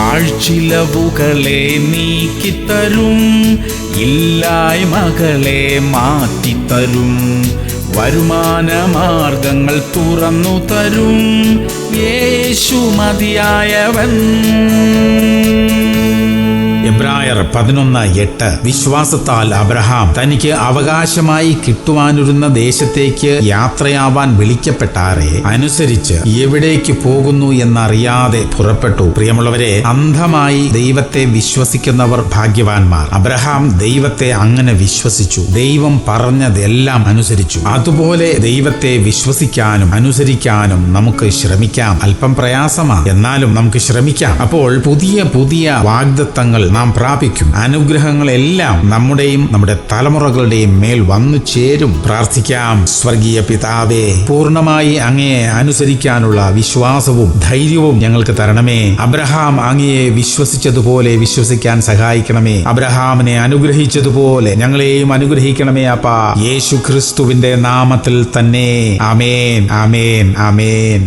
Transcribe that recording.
പാഴ്ചിലവുകളെ നീക്കിത്തരും, ഇല്ലായ്മകളെ മാറ്റിത്തരും, വരുമാന മാർഗങ്ങൾ തുറന്നു തരും, യേശു മതിയായവൻ. എബ്രായർ 11:8. വിശ്വാസത്താൽ അബ്രഹാം തനിക്ക് അവകാശമായി കിട്ടുവാനിരുന്ന ദേശത്തേക്ക് യാത്രയാവാൻ വിളിക്കപ്പെട്ടാറെ അനുസരിച്ച് എവിടേക്ക് പോകുന്നു എന്നറിയാതെ പുറപ്പെട്ടു. പ്രിയമുള്ളവരെ, അന്ധമായി ദൈവത്തെ വിശ്വസിക്കുന്നവർ ഭാഗ്യവാന്മാർ. അബ്രഹാം ദൈവത്തെ അങ്ങനെ വിശ്വസിച്ചു. ദൈവം പറഞ്ഞതെല്ലാം അനുസരിച്ചു. അതുപോലെ ദൈവത്തെ വിശ്വസിക്കാനും അനുസരിക്കാനും നമുക്ക് ശ്രമിക്കാം. അല്പം പ്രയാസമാണ്, എന്നാലും നമുക്ക് ശ്രമിക്കാം. അപ്പോൾ പുതിയ പുതിയ വാഗ്ദത്തങ്ങൾ നാം പ്രാപിക്കും. അനുഗ്രഹങ്ങളെല്ലാം നമ്മുടെയും നമ്മുടെ തലമുറകളുടെയും മേൽ വന്നു ചേരും. പ്രാർത്ഥിക്കാം. സ്വർഗീയ പിതാവേ, പൂർണ്ണമായി അങ്ങയെ അനുസരിക്കാനുള്ള വിശ്വാസവും ധൈര്യവും ഞങ്ങൾക്ക് തരണമേ. അബ്രഹാം അങ്ങയെ വിശ്വസിച്ചതുപോലെ വിശ്വസിക്കാൻ സഹായിക്കണമേ. അബ്രഹാമിനെ അനുഗ്രഹിച്ചതുപോലെ ഞങ്ങളെയും അനുഗ്രഹിക്കണമേ അപ്പാ. യേശു ക്രിസ്തുവിന്റെ നാമത്തിൽ തന്നെ. ആമേൻ, ആമേൻ, ആമേൻ.